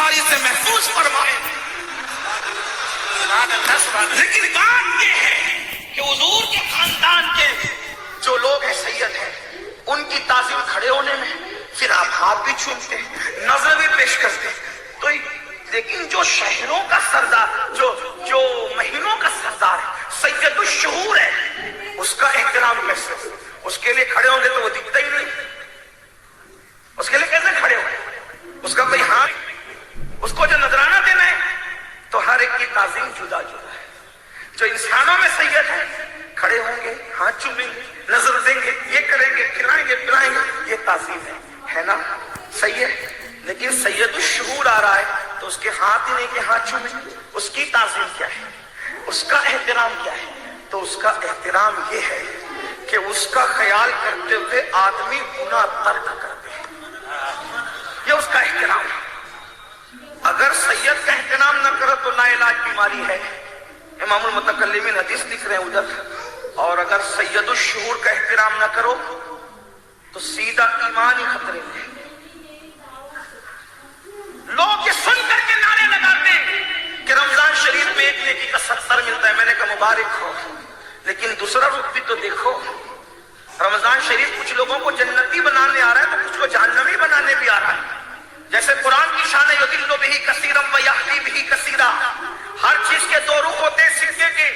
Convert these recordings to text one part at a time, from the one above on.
بیماری سے محفوظ فرمائے۔ لیکن بات یہ ہے کہ حضور کے خاندان کے جو لوگ ہیں سید ہیں، ان کی تعظیم کھڑے ہونے میں، پھر آپ ہاتھ بھی چھومتے ہیں، نظر بھی پیش کرتے ہیں، تو لیکن جو شہروں کا سردار، جو مہینوں کا سردار ہے، سید الشہور ہے، اس کا احترام کیسے؟ اس کے لیے کھڑے ہوں گے تو وہ دکھتا ہی نہیں، اس کے لیے کیسے کھڑے ہوں گے؟ اس کا کوئی ہاتھ، اس کو جو نذرانہ دینا ہے، تو ہر ایک کی تعظیم جدا جدا ہے۔ جو انسانوں میں سید ہے، کھڑے ہوں گے، ہاتھ چومیں گے، نظر دیں گے، یہ کریں گے، کھلائیں گے، پلائیں گے، یہ تعظیم ہے نا؟ صحیح ہے۔ لیکن سید الشہور آ رہا ہے تو اس کے ہاتھ ہی نہیں کہ ہاتھ چومیں، اس کی تعظیم کیا ہے، اس کا احترام کیا ہے؟ تو اس کا احترام یہ ہے کہ اس کا خیال کرتے ہوئے آدمی گناہ ترک کر دے، یہ اس کا احترام ہے۔ اگر سید کا احترام نہ کرو تو لا علاج بیماری ہے، امام المتکلمین حدیث لکھ رہے ہیں ادھر، اور اگر سید الشہور کا احترام نہ کرو تو سیدھا ایمان ہی خطرے میں ہے۔ لوگ یہ سن کر کے نعرے لگاتے ہیں کہ رمضان شریف میں ایک نیکی کا 70 ملتا ہے، میں نے کہا مبارک ہو، لیکن دوسرا رخ بھی تو دیکھو، رمضان شریف کچھ لوگوں کو جنتی بنانے آ رہا ہے تو کچھ کو جہنمی بنانے بھی آ رہا ہے۔ جیسے قرآن کی شان ہے یضل بہ کثیرا ویہدی بہ کثیرا، ہر چیز کے دو رخ ہوتے ہیں سکے کے،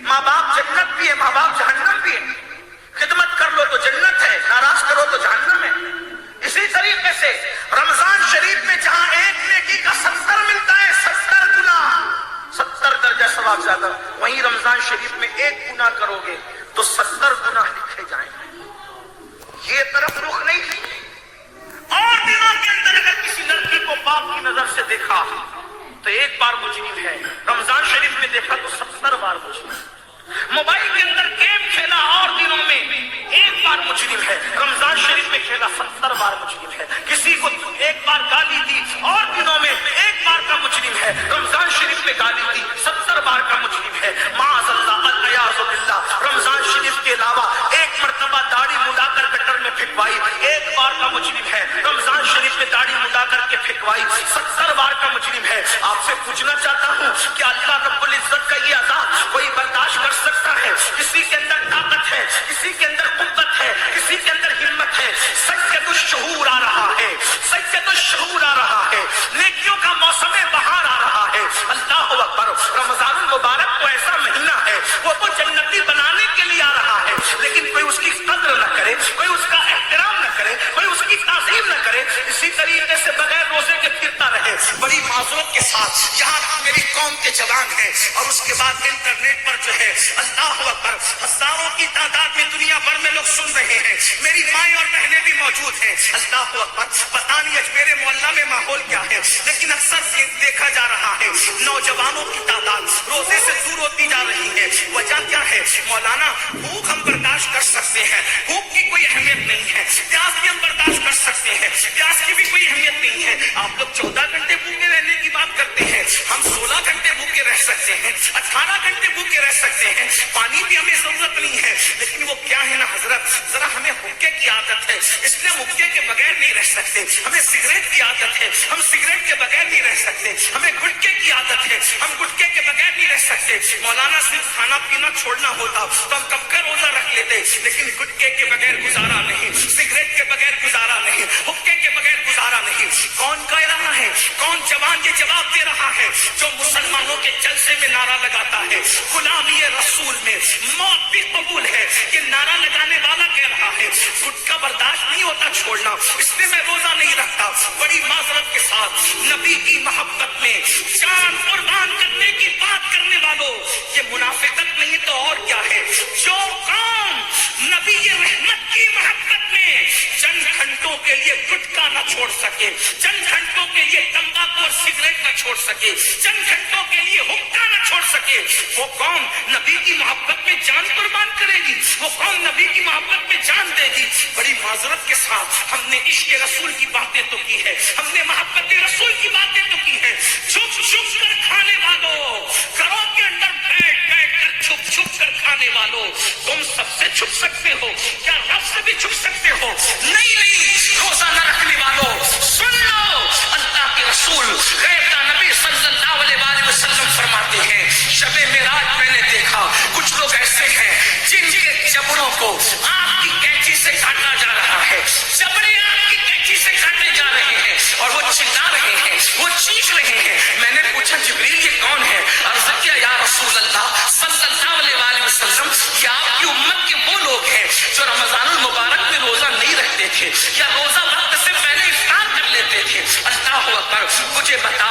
ماں باپ جنت بھی ہے، ماں باپ جہنم بھی ہے، خدمت کر لو تو جنت ہے، ناراض کرو تو جہنم ہے۔ اسی طریقے سے رمضان شریف میں جہاں ایک نیکی کا 70 ملتا ہے، 70 گنا، 70 درجہ ثواب زیادہ، وہیں رمضان شریف میں ایک گناہ کرو گے تو 70 گناہ لکھے جائیں گے۔ یہ طرف رخ نہیں تھی۔ اور دنوں کے اندر اگر کسی لڑکی کو باپ کی نظر سے دیکھا تو ایک بار مجرم ہے، رمضان شریف میں دیکھا تو 70 بار مجرم۔ موبائل کے اندر گیم کھیلا اور دنوں میں ایک بار مجرم ہے، رمضان شریف میں کھیلا 70 بار مجرم ہے۔ کسی کو ایک بار گالی دی اور دنوں میں ایک بار کا مجرم ہے، رمضان شریف میں گالی دی 70 بار کا مجرم ہے۔ معاذ اللہ، العیاذ باللہ، رمضان شریف کے علاوہ ایک مرتبہ داڑھی مڈا کر گٹر میں پھینکوائی، ایک بار کا مجرم ہے۔ رمضان شریف میں داڑھی مڈا کر کے پھینکوائی 70 بار کا مجرم ہے۔ آپ سے پوچھنا چاہتا ہوں کہ اللہ رب العزت کا یہ عذاب کوئی برداشت کر سکتا ہے؟ کسی کے اندر طاقت ہے، کسی کے اندر قوت ہے، کسی کے اندر ہمت ہے؟ سید الشہور آ رہا ہے، سید الشہور آ رہا ہے، نیکیوں کا موسم بہار آ رہا ہے۔ اللہ اکبر۔ رمضان المبارک تو ایسا مہینہ ہے، وہ تو جنتی بنانے کے لیے آ رہا ہے، لیکن کوئی اس کی قدر نہ کرے، کوئی اس کا احترام نہ کرے، کوئی اس کی تعظیم نہ کرے، اسی طریقے سے بغیر روزے کے پھرتا رہے۔ بڑی معذرت کے ساتھ یہاں میری قوم کے جوان ہیں، اور اس کے بعد انٹرنیٹ پر جو ہے اللہ اکبر ہزاروں کی تعداد میں دنیا بھر میں لوگ سن رہے ہیں، میری مائیں اور بہنیں بھی موجود ہیں۔ اللہ اکبر۔ پتہ نہیں اجمیر معلیٰ میں ماحول کیا ہے، لیکن اکثر دیکھا جا رہا ہے نوجوانوں کی تعداد روزے سے دور ہوتی جا رہی ہے۔ وجہ کیا ہے؟ مولانا بھوک ہم برداشت کر سکتے ہیں، بھوک کی کوئی اہمیت نہیں ہے، پیاس بھی ہم برداشت کر سکتے ہیں، پیاس کی بھی کوئی اہمیت نہیں ہے۔ آپ لوگ 14 گھنٹے بھوکے رہنے کی بات کرتے ہیں، ہم 16 گھنٹے بھوکے رہ سکتے ہیں، 18 گھنٹے بھوکے رہ سکتے ہیں، پانی کی ہمیں ضرورت نہیں ہے۔ لیکن وہ کیا ہے نا حضرت، ذرا ہمیں حقے کی عادت ہے، اس لیے حقے کے بغیر نہیں رہ سکتے۔ ہمیں سگریٹ کی عادت ہے، ہم سگریٹ کے بغیر نہیں رہ سکتے۔ ہمیں گٹکے کی عادت ہے، ہم گٹکے کے بغیر نہیں رہ سکتے۔ مولانا صرف کھانا پینا چھوڑنا ہوتا تو ہم کب کا روزہ رکھ لیتے، لیکن گٹکے کے بغیر گزارا نہیں، سگریٹ کے بغیر گزارا نہیں، حقے کے بغیر گزارا نہیں۔ کون کہہ رہا ہے؟ کون جوان یہ جواب دے رہا ہے جو مسلمانوں کے جلسے میں نعرہ لگاتا ہے غلامی رسول میں موت بھی قبول ہے؟ یہ نعرہ لگانے والا کہہ رہا ہے گٹکا برداشت نہیں ہوتا چھوڑنا، اس لیے میں روزہ نہیں رکھتا۔ بڑی معذرت کے ساتھ نبی کی محبت میں جان قربان کرنے کی بات کرنے والوں، یہ منافقت نہیں تو اور کیا ہے؟ جو قوم نبی رحمت کی محبت میں چند گھنٹوں کے لیے گٹکا نہ چھوڑ سکے، چند گھنٹوں کے لیے تمباکو اور سگریٹ نہ چھوڑ سکے، چند گھنٹوں کے لیے حقہ نہ چھوڑ سکے، وہ قوم نبی کی محبت میں جان قربان کرے گی، وہ قوم نبی کی محبت میں جان دے گی۔ بڑی معذرت کے ساتھ ہم نے عشق رسول کی باتیں تو کی ہے، ہم نے محبت رسول کی باتیں تو کی ہے، چھپ چھپ کر کھانے والوں، گھروں کے اندر بیٹھ بیٹھ کر چھپ چھپ کر کھانے والوں، تم سب سے چھپ سکتے ہو کیا؟ رب سے بھی چھپ سکتے ہو؟ نہیں نہیں، روزہ نہ رکھنے والوں سن لو، اللہ کے رسول غیر تھے یا روزہ وقت سے پہلے افطار کر لیتے تھے؟ اللہ اکبر. مجھے بتا